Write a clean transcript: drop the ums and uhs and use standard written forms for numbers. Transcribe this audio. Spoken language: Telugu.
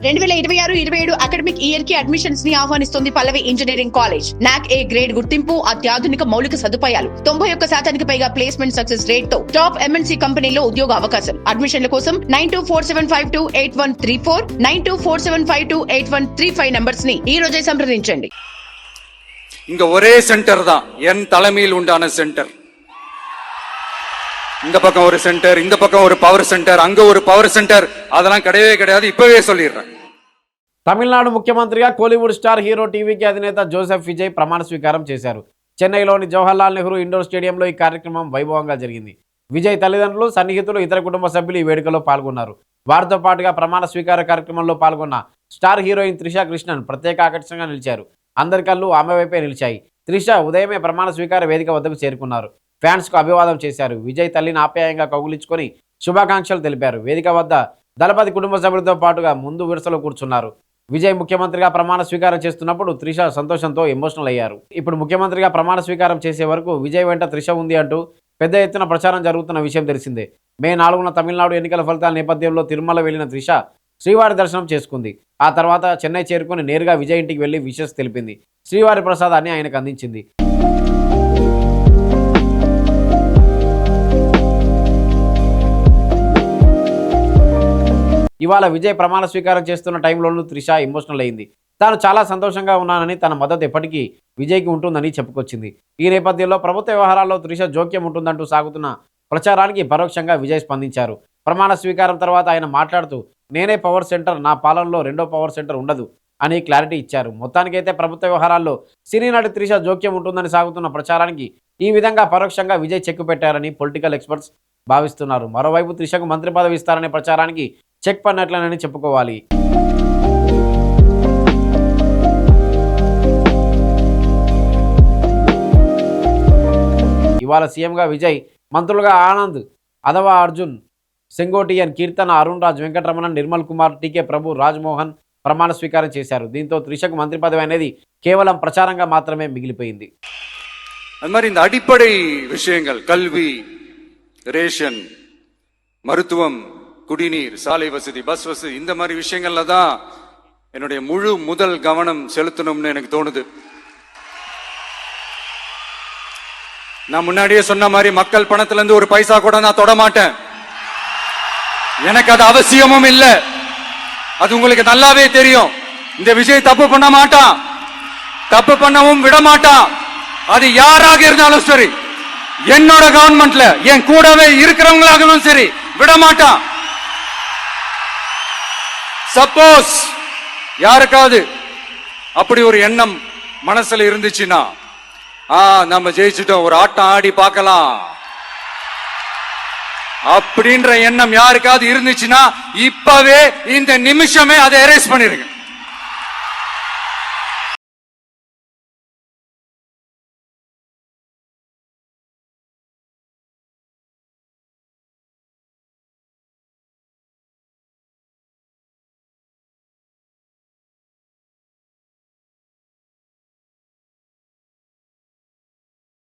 2026-27 అకాడమిక్ ఇయర్ కి అడ్మిషన్స్ ని ఆహ్వానిస్తుంది పల్లవి ఇంజనీరింగ్ కాలేజ్. నాక్ ఏ గ్రేడ్ గుర్తింపు, అత్యాధునిక మౌలిక సదుపాయాలు, 91% పైగా ప్లేస్మెంట్ సక్సెస్ రేట్ తో టాప్ ఎంఎన్సీ కంపెనీలో ఉద్యోగ అవకాశం. అడ్మిషన్ల కోసం 9247528134 9247528135 నంబర్స్ ని ఈ రోజే సంప్రదించండి. இங்க ஒரே சென்டர் தான், என் தலைமையில் உண்டான சென்டர். இந்த பக்கம் ஒரு சென்டர், இந்த பக்கம் ஒரு பவர் சென்டர், அங்க ஒரு பவர் சென்டர், அதெல்லாம் கிடையவே கிடையாது. இப்பவே சொல்லிடுறேன். తమిళనాడు ముఖ్యమంత్రిగా కోలీవుడ్ స్టార్ హీరో టీవీకి అధినేత జోసెఫ్ విజయ్ ప్రమాణ స్వీకారం చేశారు. చెన్నైలోని జవహర్లాల్ నెహ్రూ ఇండోర్ స్టేడియంలో ఈ కార్యక్రమం వైభవంగా జరిగింది. విజయ్ తల్లిదండ్రులు, సన్నిహితులు, ఇతర కుటుంబ సభ్యులు ఈ వేడుకలో పాల్గొన్నారు. వారితో పాటుగా ప్రమాణ స్వీకార కార్యక్రమంలో పాల్గొన్న స్టార్ హీరోయిన్ త్రిషా కృష్ణన్ ప్రత్యేక ఆకర్షణగా నిలిచారు. అందరి కళ్ళు ఆమె వైపే నిలిచాయి. త్రిష ఉదయమే ప్రమాణ స్వీకార వేదిక వద్దకు చేరుకున్నారు. ఫ్యాన్స్ కు అభివాదం చేశారు. విజయ్ తల్లిని ఆప్యాయంగా కౌగులించుకొని శుభాకాంక్షలు తెలిపారు. వేదిక వద్ద దళపతి కుటుంబ సభ్యులతో పాటుగా ముందు వరుసలో కూర్చున్నారు. విజయ్ ముఖ్యమంత్రిగా ప్రమాణ స్వీకారం చేస్తున్నప్పుడు త్రిష సంతోషంతో ఎమోషనల్ అయ్యారు. ఇప్పుడు ముఖ్యమంత్రిగా ప్రమాణ స్వీకారం చేసే వరకు విజయ్ వెంట త్రిష ఉంది అంటూ పెద్ద ఎత్తున ప్రచారం జరుగుతున్న విషయం తెలిసిందే. మే 4న తమిళనాడు ఎన్నికల ఫలితాల నేపథ్యంలో తిరుమల వెళ్లిన త్రిష శ్రీవారి దర్శనం చేసుకుంది. ఆ తర్వాత చెన్నై చేరుకుని నేరుగా విజయ్ ఇంటికి వెళ్లి విషెస్ తెలిపింది. శ్రీవారి ప్రసాదాన్ని ఆయనకు అందించింది. ఇవాళ విజయ్ ప్రమాణ స్వీకారం చేస్తున్న టైంలోనూ త్రిష ఎమోషనల్ అయింది. తాను చాలా సంతోషంగా ఉన్నానని, తన మద్దతు ఎప్పటికీ విజయ్కి ఉంటుందని చెప్పుకొచ్చింది. ఈ నేపథ్యంలో ప్రభుత్వ వ్యవహారాల్లో త్రిష జోక్యం ఉంటుందంటూ సాగుతున్న ప్రచారానికి పరోక్షంగా విజయ్ స్పందించారు. ప్రమాణ స్వీకారం తర్వాత ఆయన మాట్లాడుతూ, నేనే పవర్ సెంటర్, నా పాలనలో రెండో పవర్ సెంటర్ ఉండదు అని క్లారిటీ ఇచ్చారు. మొత్తానికైతే ప్రభుత్వ వ్యవహారాల్లో సినీ నటి త్రిష జోక్యం ఉంటుందని సాగుతున్న ప్రచారానికి ఈ విధంగా పరోక్షంగా విజయ్ చెక్ పెట్టారని పొలిటికల్ ఎక్స్పర్ట్స్ భావిస్తున్నారు. మరోవైపు త్రిషకు మంత్రి పదవి ఇస్తారనే ప్రచారానికి చెక్ పడినట్లేనని చెప్పుకోవాలి. ఇవాళ సీఎంగా విజయ్, మంత్రులుగా ఆనంద్, అదవా అర్జున్, సెంగోటియన్, కీర్తన, అరుణ్ రాజ్, వెంకటరమణన్, నిర్మల్ కుమార్, టీకే ప్రభు, రాజ్మోహన్ ప్రమాణ స్వీకారం చేశారు. దీంతో త్రిషకు మంత్రి పదవి అనేది కేవలం ప్రచారంగా మాత్రమే మిగిలిపోయింది. அது மாதிரி இந்த அடிப்படை விஷயங்கள், கல்வி, ரேஷன், மருத்துவம், குடிநீர், சாலை வசதி, பஸ் வசதி, இந்த மாதிரி விஷயங்கள்ல தான் என்னுடைய முதல் கவனம் செலுத்தணும்னு எனக்கு தோணுது. நான் முன்னாடியே சொன்ன மாதிரி மக்கள் பணத்துல இருந்து ஒரு பைசா கூட நான் தொட மாட்டேன். எனக்கு அது அவசியமும் இல்லை. அது உங்களுக்கு நல்லாவே தெரியும். இந்த விஜய் தப்பு பண்ண மாட்டான், தப்பு பண்ணவும் விட மாட்டான். அது யாராக இருந்தாலும் சரி, என்னோட கவர்மெண்ட்ல என் கூடவே இருக்கிறவங்களாகவும் சரி, விட மாட்டான். சப்போஸ் யாருக்காவது அப்படி ஒரு எண்ணம் மனசுல இருந்துச்சுன்னா, நம்ம ஜெயிச்சுட்டோம், ஒரு ஆட்டம் ஆடி பார்க்கலாம் அப்படின்ற எண்ணம் யாருக்காவது இருந்துச்சுன்னா இப்பவே இந்த நிமிஷமே அதை எரேஸ் பண்ணிருங்க.